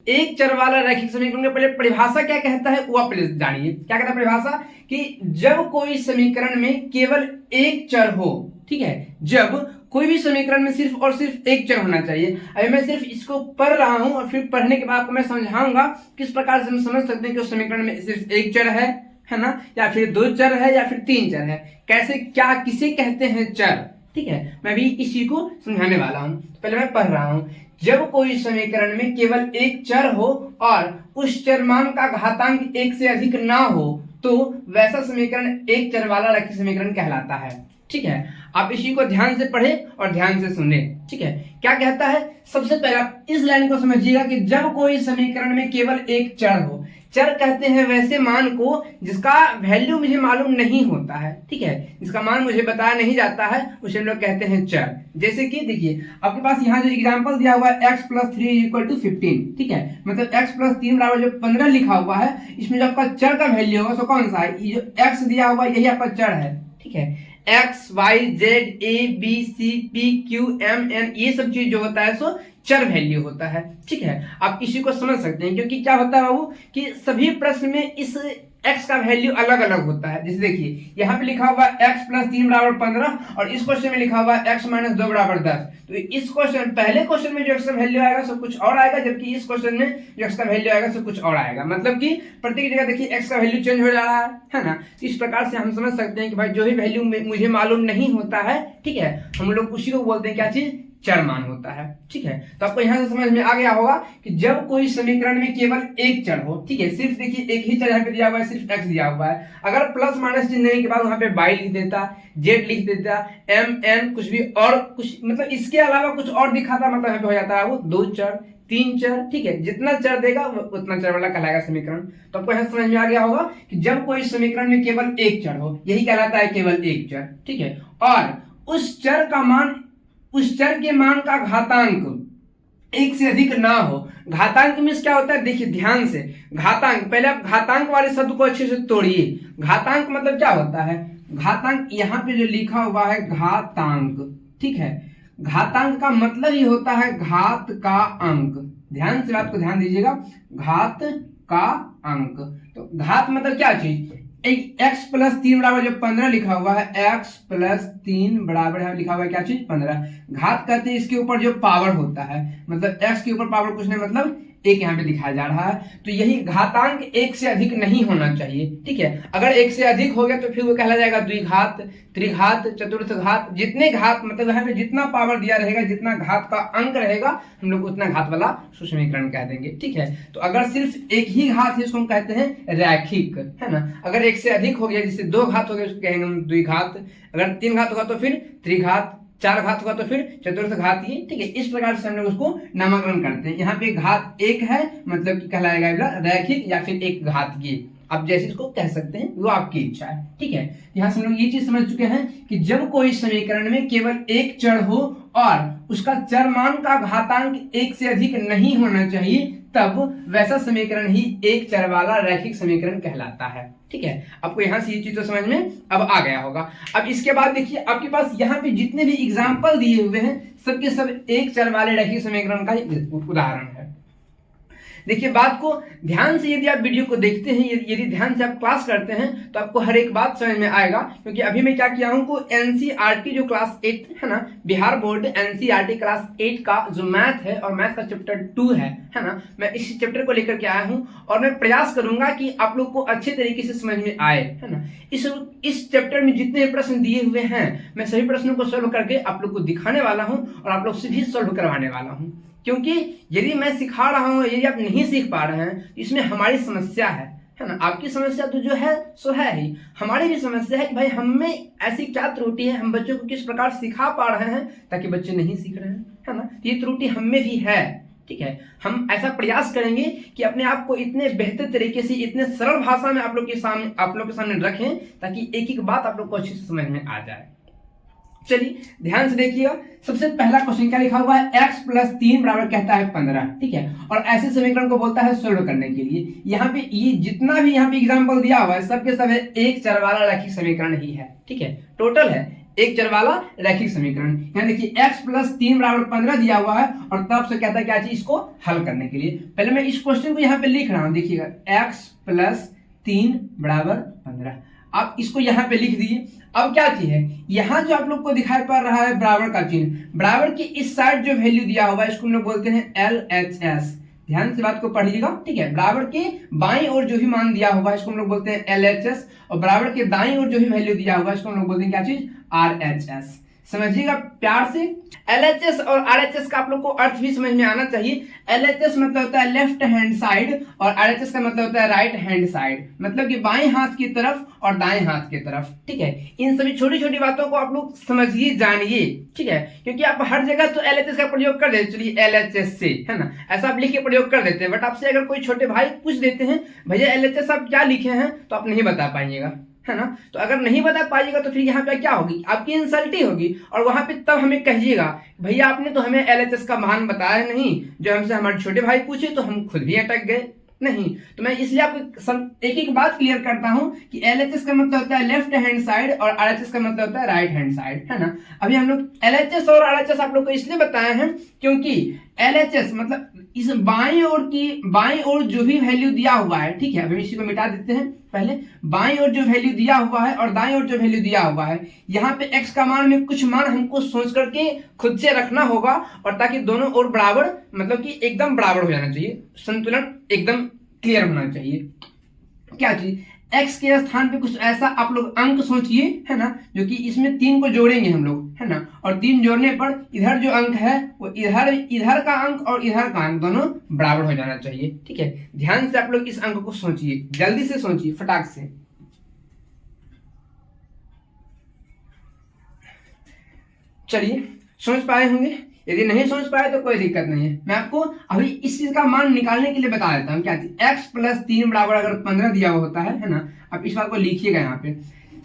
एक चर वाला रैखिक समीकरण के पहले परिभाषा क्या कहता है वो आप पहले जानिए। क्या कहता है परिभाषा कि जब कोई समीकरण में केवल एक चर हो, ठीक है, जब कोई भी समीकरण में सिर्फ और सिर्फ एक चर होना चाहिए। अभी मैं सिर्फ इसको पढ़ रहा हूं और फिर पढ़ने के बाद आपको मैं समझाऊंगा किस प्रकार से हम समझ सकते हैं कि उस समीकरण में सिर्फ एक चर है ना, या फिर दो चर है या फिर तीन चर है, कैसे क्या किसे कहते हैं चर, ठीक है। मैं भी इसी को समझाने वाला हूं। तो पहले मैं पढ़ रहा हूं, जब कोई समीकरण में केवल एक चर हो और उस चर मान का घातांक एक से अधिक ना हो तो वैसा समीकरण एक चर वाला रैखिक समीकरण कहलाता है, ठीक है। आप इसी को ध्यान से पढ़े और ध्यान से सुने, ठीक है। क्या कहता है, सबसे पहले आप इस लाइन को समझिएगा कि जब कोई समीकरण में केवल एक चर हो, चर कहते हैं वैसे मान को जिसका वैल्यू मुझे मालूम नहीं होता है, ठीक है, जिसका मान मुझे बताया नहीं जाता है, उसे हम लोग कहते हैं चर। जैसे कि देखिए आपके पास यहाँ जो एग्जांपल दिया हुआ है x + 3 = 15, ठीक है, मतलब x + 3 = जो 15 लिखा हुआ है, इसमें जो आपका चर का वैल्यू होगा सो कौन सा है, ये जो x दिया हुआ है यही आपका चर है, ठीक है। x y z a b c p q m n ये सब चीज जो होता है सो चर वैल्यू होता है, ठीक है। आप इसी को समझ सकते हैं क्योंकि क्या होता है बाबू कि सभी प्रश्न में इस x का वैल्यू अलग अलग होता है। जैसे देखिए यहाँ पे लिखा हुआ है x + 3 = 15 और इस क्वेश्चन में लिखा हुआ है x - 2 = 10। तो इस क्वेश्चन पहले क्वेश्चन में जो x का वैल्यू आएगा सब कुछ और आएगा, जबकि इस क्वेश्चन में जो x का वैल्यू आएगा सब कुछ और आएगा। मतलब कि प्रत्येक जगह देखिए x का वैल्यू चेंज हो जा रहा है ना। तो इस प्रकार से हम समझ सकते हैं कि भाई जो भी वैल्यू मुझे मालूम नहीं होता है, ठीक है, हम लोग उसी को बोलते हैं क्या चीज, चर मान होता है, ठीक है। तो आपको यहां से समझ में आ गया होगा कि जब कोई समीकरण में केवल एक चर हो, ठीक है, सिर्फ देखिए एक ही चर यहाँ पे दिया हुआ है, सिर्फ x दिया हुआ है, अगर प्लस माइनस चिन्ह देने के बाद वहां पे y लिख देता, z लिख देता, m n कुछ भी और कुछ मतलब इसके अलावा कुछ और दिखाता, मतलब यहाँ पे हो जाता है वो दो चर तीन चर, ठीक है, जितना चर देगा उतना चर वाला कहलाएगा समीकरण। तो आपको यहाँ समझ में आ गया होगा कि जब कोई समीकरण में केवल एक चर हो यही कहलाता है केवल एक चर, ठीक है, और उस चर के मान का घातांक एक से अधिक ना हो। घातांक में क्या होता है, देखिए ध्यान से, घातांक, पहले आप घातांक वाले शब्द को अच्छे से तोड़िए। घातांक मतलब क्या होता है, घातांक यहाँ पे जो लिखा हुआ है घातांक, ठीक है, घातांक का मतलब ही होता है घात का अंक। ध्यान से बात को ध्यान दीजिएगा, घात का अंक। तो घात मतलब क्या चीज, x + 3 = जो 15 लिखा हुआ है, x + 3 = लिखा हुआ है क्या चीज, 15। घात कहते हैं इसके ऊपर जो पावर होता है, मतलब x के ऊपर पावर कुछ नहीं, मतलब एक यहाँ पे दिखाया जा रहा है। तो यही घातांक एक से अधिक नहीं होना चाहिए, ठीक है। अगर एक से अधिक हो गया तो फिर वो कहला जाएगा द्विघात, त्रिघात, चतुर्थ घात, जितने घात मतलब यहाँ पे जितना पावर दिया रहेगा, जितना घात का अंक रहेगा, हम लोग उतना घात वाला सुसमीकरण कह देंगे, ठीक है। तो अगर सिर्फ एक ही घात है इसको हम कहते हैं रैखिक, है ना। अगर एक से अधिक हो गया, जैसे दो घात हो गया उसको कहेंगे हम द्विघात, अगर तीन घात होगा तो फिर त्रिघात, चार घात होगा तो फिर चतुर्थ घात, ये ठीक है। इस प्रकार से हम लोग उसको नामकरण करते हैं। यहाँ पे घात एक है मतलब कि कहलाएगा रैखिक या फिर एक घातीय, आप जैसे इसको कह सकते हैं वो आपकी इच्छा है, ठीक है। यहाँ से हम लोग ये चीज समझ चुके हैं कि जब कोई समीकरण में केवल एक चर हो और उसका चर मान का घातांक एक से अधिक नहीं होना चाहिए तब वैसा समीकरण ही एक चर वाला रैखिक समीकरण कहलाता है, ठीक है। आपको यहाँ से ये चीज तो समझ में अब आ गया होगा। अब इसके बाद देखिए आपके पास यहाँ पे जितने भी एग्जाम्पल दिए हुए हैं सबके सब एक चर वाले रैखिक समीकरण का ही उदाहरण है। देखिए बात को ध्यान से यदि आप वीडियो को देखते हैं, यदि ध्यान से आप क्लास करते हैं तो आपको हर एक बात समझ में आएगा। क्योंकि अभी मैं क्या किया हूं को एनसीईआरटी जो क्लास 8 है ना, बिहार बोर्ड एनसीईआरटी क्लास 8 का जो मैथ है और मैथ का चैप्टर 2 है ना, मैं इस चैप्टर को लेकर के आया हूं और मैं प्रयास करूंगा कि आप लोग को अच्छे तरीके से समझ में आए, है ना। इस चैप्टर में जितने प्रश्न दिए हुए हैं मैं सभी प्रश्नों को सोल्व करके आप लोग को दिखाने वाला हूं और आप लोग से भी सोल्व करवाने वाला हूं। क्योंकि यदि मैं सिखा रहा हूं, यदि आप नहीं सीख पा रहे हैं, इसमें हमारी समस्या है ना। आपकी समस्या तो जो है सो है ही, हमारी भी समस्या है कि भाई हमें ऐसी क्या त्रुटि है, हम बच्चों को किस प्रकार सिखा पा रहे हैं ताकि बच्चे नहीं सीख रहे हैं, है ना। ये त्रुटि हम में भी है, ठीक है। हम ऐसा प्रयास करेंगे कि अपने आप को इतने बेहतर तरीके से, इतने सरल भाषा में आप लोग के सामने रखें ताकि एक एक बात आप लोग को अच्छे से समझ में आ जाए। चलिए ध्यान से देखिएगा, सबसे पहला क्वेश्चन क्या लिखा हुआ है, x + 3 = कहता है 15, ठीक है। और ऐसे समीकरण को बोलता है सोल्व करने के लिए। यहाँ पे ये जितना भी यहाँ पे एग्जांपल दिया हुआ है सबके सब एक चर वाला रैखिक समीकरण ही है, ठीक है। टोटल है एक चर वाला रैखिक समीकरण। यहाँ देखिए x प्लस 3 बराबर 15 दिया हुआ है और तब से कहता है क्या चीज इसको हल करने के लिए। पहले मैं इस क्वेश्चन को यहाँ पे लिख रहा हूँ, देखिएगा x प्लस 3 बराबर 15, आप इसको यहाँ पे लिख दीजिए। अब क्या चीज है, यहाँ जो आप लोग को दिखाई पड़ रहा है बराबर का चिन्ह, बराबर की इस साइड जो वैल्यू दिया हुआ है इसको हम लोग बोलते हैं LHS। ध्यान से बात को पढ़िएगा, ठीक है। बराबर के बाईं ओर जो भी मान दिया हुआ है इसको हम लोग बोलते हैं LHS और बराबर के दाईं ओर जो भी वैल्यू दिया हुआ है इसको हम लोग बोलते हैं क्या चीज, RHS। समझिएगा प्यार से। LHS और RHS का आप लोग को अर्थ भी समझ में आना चाहिए। LHS मतलब होता है लेफ्ट हैंड साइड और RHS का मतलब होता है राइट हैंड साइड, मतलब कि बाएं हाथ की तरफ और दाएं हाथ की तरफ, ठीक है। इन सभी छोटी छोटी बातों को आप लोग समझिए, जानिए, ठीक है, क्योंकि आप हर जगह तो LHS का प्रयोग कर देते, चलिए LHS से, है ना, ऐसा आप लिख के प्रयोग कर देते हैं, बट आपसे अगर कोई छोटे भाई पूछ देते हैं भैया LHS आप क्या लिखे हैं, तो आप नहीं बता पाइएगा, है ना। तो अगर नहीं बता पाइएगा तो फिर यहाँ पे क्या होगी, आपकी इंसल्ट ही होगी। और वहां पे तब हमें कहिएगा भैया आपने तो हमें LHS का मान बताया नहीं, जो हमसे हमारे छोटे भाई पूछे तो हम खुद भी अटक गए। नहीं, तो मैं इसलिए आपको एक एक बात क्लियर करता हूं कि LHS का मतलब होता है लेफ्ट हैंड साइड और RHS का मतलब होता है राइट हैंड साइड, है ना। अभी हम लोग LHS और RHS आप लोग को इसलिए बताए हैं क्योंकि LHS मतलब इस बाईं ओर जो भी वैल्यू दिया हुआ है, ठीक है, अभी इसी को मिटा देते हैं। पहले बाईं ओर जो वैल्यू दिया हुआ है और दाईं ओर जो वैल्यू दिया हुआ है, यहाँ पे x का मान में कुछ मान हमको सोच करके खुद से रखना होगा, और ताकि दोनों ओर बराबर, मतलब कि एकदम बराबर हो जाना चाहिए, संतुलन एकदम क्लियर होना चाहिए। क्या चीज, x के स्थान पे कुछ ऐसा आप लोग अंक सोचिए, है ना, जो कि इसमें 3 को जोड़ेंगे हम लोग, है ना, और 3 जोड़ने पर इधर जो अंक है वो इधर का अंक और इधर का अंक दोनों बराबर हो जाना चाहिए, ठीक है। ध्यान से आप लोग इस अंक को सोचिए, जल्दी से सोचिए, फटाक से। चलिए, समझ पाए होंगे, यदि नहीं समझ पाए तो कोई दिक्कत नहीं है, मैं आपको अभी इस चीज का मान निकालने के लिए बता देता हूँ। क्या चीज, x प्लस 3 बराबर अगर 15 दिया हुआ होता है ना, आप इस बात को लिखिएगा। यहाँ पे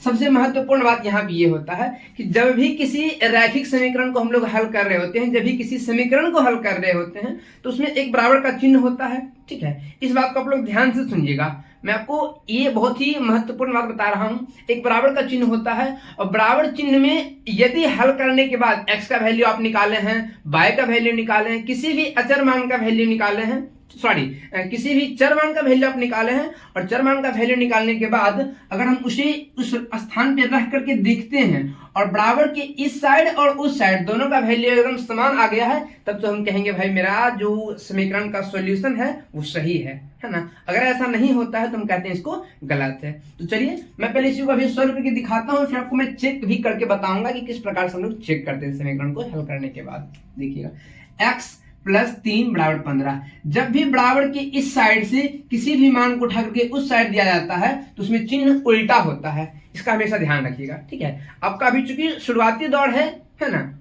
सबसे महत्वपूर्ण बात यहाँ पे ये होता है कि जब भी किसी रैखिक समीकरण को हम लोग हल कर रहे होते हैं, जब भी किसी समीकरण को हल कर रहे होते हैं, तो उसमें एक बराबर का चिन्ह होता है, ठीक है। इस बात को आप लोग ध्यान से सुनिएगा, मैं आपको ये बहुत ही महत्वपूर्ण बात बता रहा हूं। एक बराबर का चिन्ह होता है और बराबर चिन्ह में यदि हल करने के बाद x का वैल्यू आप निकाले हैं, y का वैल्यू निकाले हैं, किसी भी अचर मान का वैल्यू निकाले हैं, किसी भी चर मान का वैल्यू आप निकाले हैं, और चर मान का वैल्यू निकालने के बाद अगर हम उसे उस स्थान पे रख करके देखते हैं और बराबर के इस साइड और उस साइड दोनों का वैल्यू एकदम समान आ गया है, तब तो हम कहेंगे भाई मेरा जो समीकरण का सॉल्यूशन है वो सही है ना। अगर ऐसा नहीं होता है तो हम कहते हैं इसको गलत है। तो चलिए मैं पहले इसी को अभी सॉल्व करके दिखाता हूँ, फिर आपको मैं चेक भी करके बताऊंगा कि किस प्रकार से हम लोग चेक करते हैं समीकरण को हल करने के बाद। देखिएगा, x प्लस 3 बराबर 15, जब भी बराबर के इस साइड से किसी भी मान को उठा करके उस साइड दिया जाता है तो उसमें चिन्ह उल्टा होता है, इसका हमेशा ध्यान रखिएगा, ठीक है। आपका अभी चूंकि शुरुआती दौर है ना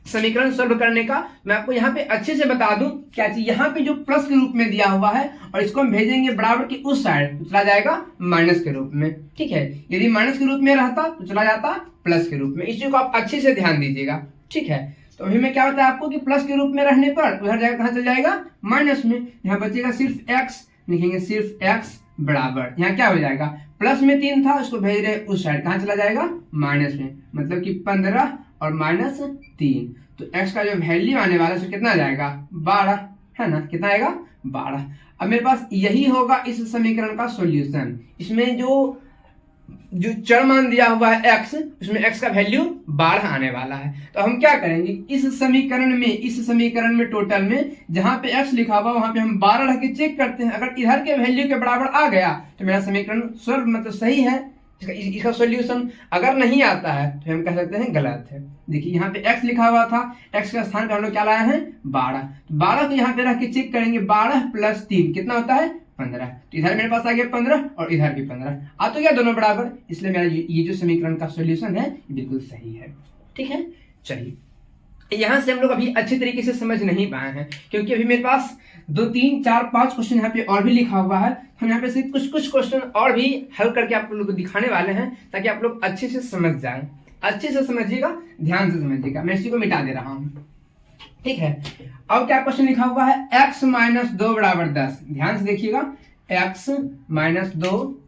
समीकरण सॉल्व करने का, मैं आपको यहाँ पे अच्छे से बता दूं क्या चीज, यहाँ पे जो प्लस के रूप में दिया हुआ है और इसको हम भेजेंगे बराबर की उस साइड तो चला जाएगा माइनस के रूप में, ठीक है। यदि माइनस के रूप में रहता तो चला जाता प्लस के रूप में। इस चीज को आप अच्छे से ध्यान दीजिएगा, ठीक है। तो अभी मैं क्या बताया आपको कि प्लस के रूप में रहने पर उधर जाएगा, कहाँ चल जाएगा, माइनस में। यहाँ बचेगा सिर्फ x, लिखेंगे सिर्फ x बराबर, यहाँ क्या हो जाएगा, प्लस में 3 था उसको भेज रहे उस साइड, कहाँ चला जाएगा, माइनस में, मतलब कि 15 और माइनस 3, तो x का जो वैल्यू आने वाला है कितना आ जाएगा, 12, है ना, कितना आएगा, 12। अब मेरे पास यही होगा इस समीकरण का सॉल्यूशन। इसमें जो चर मान दिया हुआ है x, उसमें x का वैल्यू 12 आने वाला है। तो हम क्या करेंगे, इस समीकरण में टोटल में जहां पे x लिखा हुआ वहां पे हम 12 रख के चेक करते हैं। अगर इधर के वैल्यू के बराबर आ गया तो मेरा समीकरण सॉल्व, मतलब सही है, इसका सॉल्यूशन। अगर नहीं आता है तो हम कह सकते हैं गलत है। देखिए यहाँ पे x लिखा हुआ था, x के स्थान पे हम लोग क्या लाए हैं, 12, तो 12 को यहाँ पे रख के चेक करेंगे, 12 प्लस 3 कितना होता है, 15। तो इधर मेरे पास आ गया 15 और इधर भी 15, आ तो गया दोनों बराबर, इसलिए मेरा ये जो समीकरण का सॉल्यूशन है बिल्कुल सही है, ठीक है। चलिए यहां से हम लोग अभी अच्छी तरीके से समझ नहीं पाए हैं, क्योंकि अभी मेरे पास 2 3 4 5 क्वेश्चन यहाँ पे और भी लिखा हुआ है। हम यहाँ पे सिर्फ कुछ क्वेश्चन और भी हल करके आप लोग को दिखाने वाले हैं, ताकि आप लोग अच्छे से समझ जाए। अच्छे से समझिएगा, ध्यान से समझिएगा, मैं इसी को मिटा दे रहा हूँ, ठीक है। अब क्या क्वेश्चन लिखा हुआ है, x माइनस 2 बराबर 10, ध्यान से देखिएगा, x माइनस 2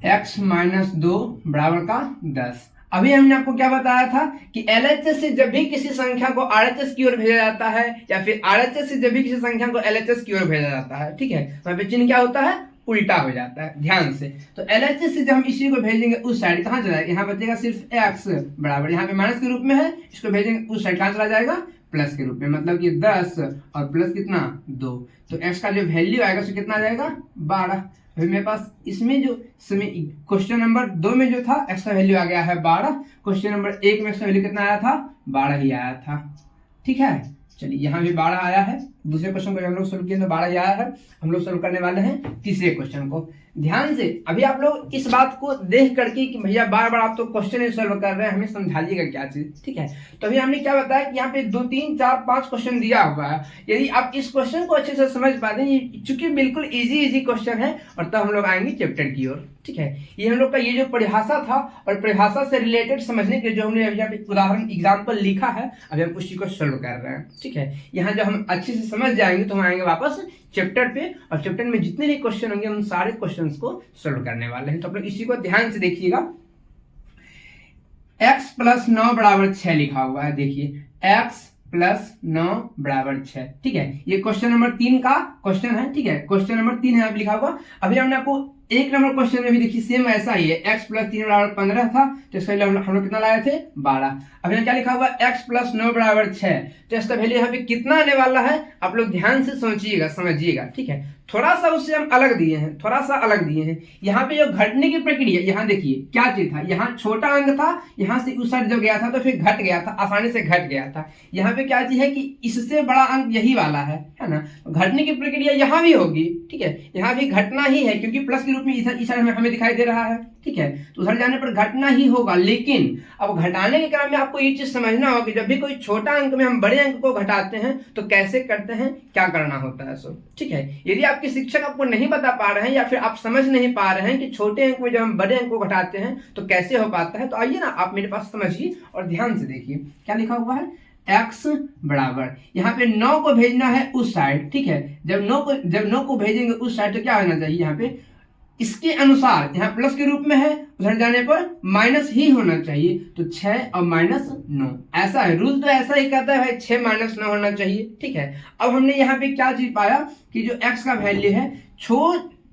x माइनस 2 बराबर का 10। अभी हमने आपको क्या बताया था कि LHS से जब भी किसी संख्या को RHS की ओर भेजा जाता है या फिर RHS से जब भी किसी संख्या को LHS की ओर भेजा जाता है, ठीक है, तो यहाँ पे चिन्ह क्या होता है, उल्टा हो जाता है, ध्यान से। तो LHS से जब हम इसी को भेजेंगे उस साइड, कहाँ चला जाएगा, यहाँ बचेगा सिर्फ x बराबर, यहाँ पे माइनस के रूप में है, इसको भेजेंगे उस साइड, कहाँ चला जाएगा, प्लस के रूप में, मतलब कि 10 और प्लस कितना 2, तो x का जो वैल्यू आएगा उसको कितना आ जाएगा 12। अभी मेरे पास इसमें जो क्वेश्चन नंबर 2 में जो था x का वैल्यू आ गया है 12, क्वेश्चन नंबर 1 में x का वैल्यू कितना आया था, 12 ही आया था, ठीक है। चलिए यहाँ भी 12 आया है, दूसरे क्वेश्चन को हम लोग सोल्व किए तो 12 ही आया है। हम लोग सोल्व करने वाले हैं तीसरे क्वेश्चन को। ध्यान से अभी आप लोग इस बात को देख करके कि भैया बार बार आप तो क्वेश्चन ही सोल्व कर रहे हैं, हमें समझाइएगा क्या चीज, ठीक है। तो अभी हमने क्या बताया कि यहाँ पे 2 3 4 5 क्वेश्चन दिया हुआ है। यदि आप इस क्वेश्चन को अच्छे से समझ पाते हैं, चूंकि बिल्कुल इजी क्वेश्चन है, और तब हम लोग आएंगे चैप्टर की ओर, ठीक है। ये हम लोग का ये जो परिभाषा था और परिभाषा से रिलेटेड समझने के जो हमने अभी यहाँ पे उदाहरण एग्जाम्पल लिखा है, अभी हम उसी को सोल्व कर रहे हैं, ठीक है। यहाँ जब हम अच्छे से समझ जाएंगे तो हम आएंगे वापस चैप्टर पे, और चैप्टर में जितने भी क्वेश्चन होंगे उन सारे क्वेश्चंस को सोल्व करने वाले हैं। तो आप लोग इसी को ध्यान से देखिएगा। x प्लस 9 बराबर 6 लिखा हुआ है, देखिए x प्लस 9 बराबर 6, ठीक है। ये क्वेश्चन नंबर 3 का क्वेश्चन है, ठीक है, क्वेश्चन नंबर 3 है लिखा हुआ। अभी हमने आपको 1 नंबर क्वेश्चन में भी देखिए सेम ऐसा ही है, x प्लस 3 बराबर 15 था, तो इसका हम लोग कितना लाए थे 12। अब यहाँ क्या लिखा हुआ x प्लस 9 बराबर 6, तो इसका वैल्यू यहाँ पे कितना आने वाला है, आप लोग ध्यान से सोचिएगा, समझिएगा, ठीक है। थोड़ा सा उससे हम अलग दिए हैं, थोड़ा सा अलग दिए हैं। यहाँ पे जो घटने की प्रक्रिया, यहाँ देखिए क्या चीज था, यहाँ छोटा अंक था, यहाँ से उस साइड जब गया था तो फिर घट गया था, आसानी से घट गया था। यहाँ पे क्या चीज है कि इससे बड़ा अंक यही वाला है ना, घटने की प्रक्रिया यहाँ भी होगी, ठीक है, यहाँ भी घटना ही है, क्योंकि प्लस के रूप में इस साइड हमें दिखाई दे रहा है, ठीक है, तो उधर जाने पर घटना ही होगा। लेकिन अब घटाने के क्रम में आपको ये चीज समझना होगा कि जब भी कोई छोटा अंक में हम बड़े अंक को घटाते हैं तो कैसे करते हैं, क्या करना होता है, सो ठीक है। यदि आपके शिक्षक आपको नहीं बता पा रहे हैं या फिर आप समझ नहीं पा रहे हैं कि छोटे अंक में जब हम बड़े अंक को घटाते हैं तो कैसे हो पाता है, तो आइए ना आप मेरे पास समझिए और ध्यान से देखिए क्या लिखा हुआ है। x बराबर यहाँ पे 9 को भेजना है उस साइड, ठीक है, जब 9 को भेजेंगे उस साइड तो क्या होना चाहिए, यहाँ पे इसके अनुसार यहाँ प्लस के रूप में है, उधर जाने पर माइनस ही होना चाहिए, तो 6 और माइनस 9, ऐसा है रूल, तो ऐसा ही कहता है भाई 6 माइनस 9 होना चाहिए, ठीक है। अब हमने यहाँ पे क्या चीज पाया कि जो x का वैल्यू है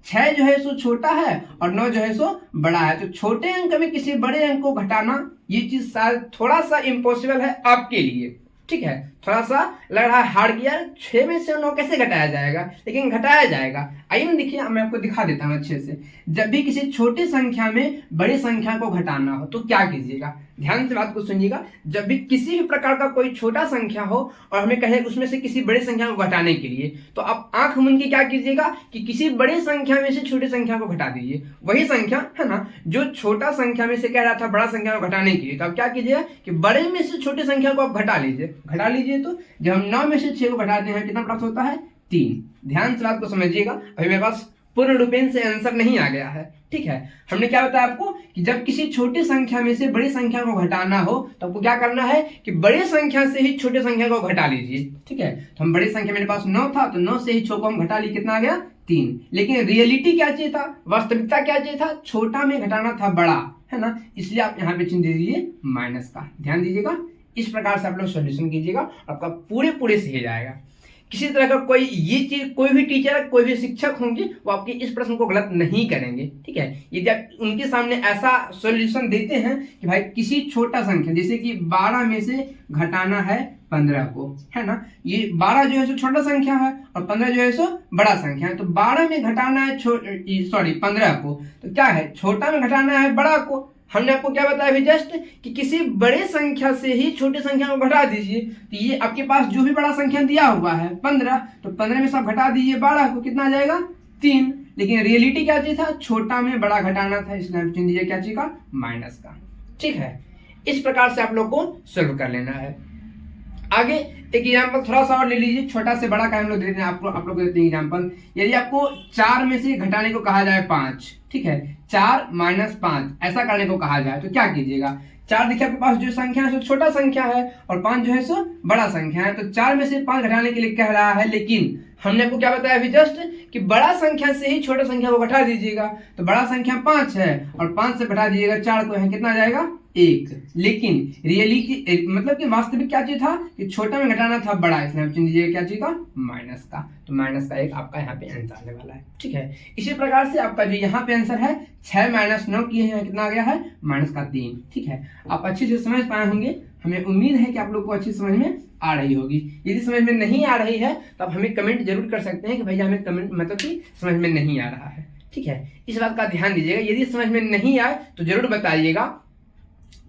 6 जो है सो छोटा है और 9 जो है सो बड़ा है, तो छोटे अंक में किसी बड़े अंक को घटाना ये चीज शायद थोड़ा सा इम्पॉसिबल है आपके लिए, ठीक है, थोड़ा सा लग रहा है हार्ड कि यार 6 में से 9 कैसे घटाया जाएगा, लेकिन घटाया जाएगा। आइए ना देखिए, मैं आपको दिखा देता हूँ अच्छे से। जब भी किसी छोटी संख्या में बड़ी संख्या को घटाना हो तो क्या कीजिएगा, ध्यान से बात को सुनिएगा। जब भी किसी भी प्रकार का कोई छोटा संख्या हो और हमें कहे उसमें से किसी बड़ी संख्या को घटाने के लिए, तो आप आंख मूंद के क्या कीजिएगा कि किसी बड़ी संख्या में से छोटी संख्या को घटा दीजिए, वही संख्या है ना जो छोटा संख्या में से कह रहा था बड़ा संख्या को घटाने के लिए, तो आप क्या कीजिएगा कि बड़े में से छोटी संख्या को आप घटा लीजिए। तो जब हम 9 में से 6 को घटाते हैं कितना प्राप्त होता है 3। ध्यान से बात को समझिएगा, अभी मेरे पास पूर्ण रूपेण से आंसर नहीं आ गया है, ठीक है। हमने क्या बताया आपको कि जब किसी छोटी संख्या में से बड़ी संख्या को घटाना हो तो आपको क्या करना है कि बड़ी संख्या से ही छोटी संख्या को घटा लीजिए, ठीक है। तो हम बड़ी संख्या मेरे पास 9 था, तो 9 से ही 6 को हम घटा लिए, कितना आ गया 3। लेकिन रियलिटी क्या चाहिए था, वास्तविकता क्या चाहिए था, छोटा में घटाना था बड़ा, है ना, इसलिए आप यहाँ पे चिन्ह दे दीजिए माइनस का। ध्यान दीजिएगा, इस प्रकार से आप लोग सॉल्यूशन कीजिएगा, आपका पूरे सही जाएगा। किसी तरह का कोई ये चीज, कोई भी टीचर, कोई भी शिक्षक होंगे वो आपके इस प्रश्न को गलत नहीं करेंगे, ठीक है। यदि आप उनके सामने ऐसा सॉल्यूशन देते हैं कि भाई किसी छोटा संख्या जैसे कि 12 में से घटाना है 15 को, है ना, ये 12 जो है सो छोटा संख्या है और 15 जो है सो बड़ा संख्या है, तो 12 में घटाना है 15 को, तो क्या है छोटा में घटाना है बड़ा को। हमने आपको क्या बताया अभी जस्ट कि किसी बड़े संख्या से ही छोटी संख्या को घटा दीजिए, तो ये आपके पास जो भी बड़ा संख्या दिया हुआ है 15, तो 15 में सब घटा दीजिए 12 को, कितना आ जाएगा 3। लेकिन रियलिटी क्या चीज था, छोटा में बड़ा घटाना था, इसलिए आप चुन दीजिए क्या चीज का, माइनस का, ठीक है। इस प्रकार से आप लोग को सोल्व कर लेना है। आगे एक एग्जाम्पल थोड़ा सा और ले लीजिए, छोटा से बड़ा का हम लोग देते हैं, आप लोग देते हैं एग्जाम्पल। यदि आपको 4 में से घटाने को कहा जाए 5, ठीक है, 4 - 5 ऐसा करने को कहा जाए तो क्या कीजिएगा। 4 देखिए आपके पास जो संख्या है सो छोटा संख्या है और 5 जो है सो बड़ा संख्या है। तो 4 में से 5 घटाने के लिए कह रहा है, लेकिन हमने आपको क्या बताया अभी जस्ट कि बड़ा संख्या से ही छोटा संख्या को घटा दीजिएगा। तो बड़ा संख्या 5 है और 5 से घटा दीजिएगा 4 को, है कितना आ जाएगा 1। लेकिन रियली मतलब कि वास्तविक क्या चीज था कि छोटा में घटाना था बड़ा, इसलिए हम चुन दीजिएगा क्या चीज का, माइनस का। तो माइनस का 1 आपका यहाँ पे आंसर आने वाला है, ठीक है। इसी प्रकार से आपका जो यहाँ पे आंसर है 6 - 9 किए हैं, कितना आ गया है -3, ठीक है। आप अच्छे से समझ पाए होंगे, हमें उम्मीद है कि आप लोग को अच्छी समझ में आ रही होगी। यदि समझ में नहीं आ रही है तो आप हमें कमेंट जरूर कर सकते हैं कि भैया हमें कमेंट मतलब कि समझ में नहीं आ रहा है, ठीक है। इस बात का ध्यान दीजिएगा, यदि समझ में नहीं आए तो जरूर बताइएगा,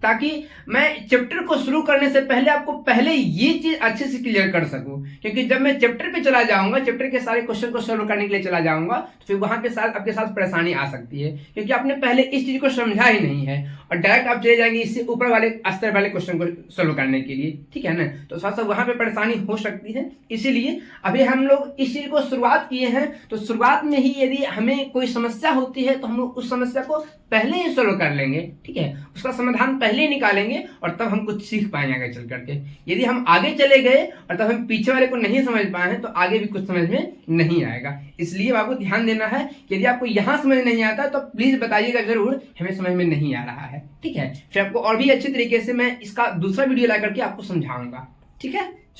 ताकि मैं चैप्टर को शुरू करने से पहले आपको पहले ये चीज अच्छे से क्लियर कर सकूं। क्योंकि जब मैं चैप्टर पे चला जाऊंगा, चैप्टर के सारे क्वेश्चन को सॉल्व करने के लिए चला जाऊंगा, तो फिर वहां पे साथ आपके साथ परेशानी आ सकती है, क्योंकि आपने पहले इस चीज को समझा ही नहीं है और डायरेक्ट आप चले जाएंगे इससे ऊपर वाले स्तर वाले क्वेश्चन को सॉल्व करने के लिए, ठीक है ना। तो साथ साथ वहां पे परेशानी हो सकती है। इसीलिए अभी हम लोग इस चीज को शुरुआत किए हैं, तो शुरुआत में ही यदि हमें कोई समस्या होती है तो हम लोग उस समस्या को पहले ही सॉल्व कर लेंगे, ठीक है, उसका समाधान पहले ही निकालेंगे और तब हम कुछ सीख पाएंगे आगे चल करके। यदि हम आगे चले गए और तब हम पीछे वाले को नहीं समझ पाए हैं तो आगे भी कुछ समझ में नहीं आएगा। इसलिए आपको ध्यान देना है कि यदि आपको यहाँ समझ नहीं आता तो प्लीज बताइएगा जरूर, हमें समझ में नहीं आ रहा है, ठीक है। फिर आपको और भी अच्छे तरीके से मैं इसका दूसरा वीडियो ला करके आपको समझाऊंगा, ठीक है।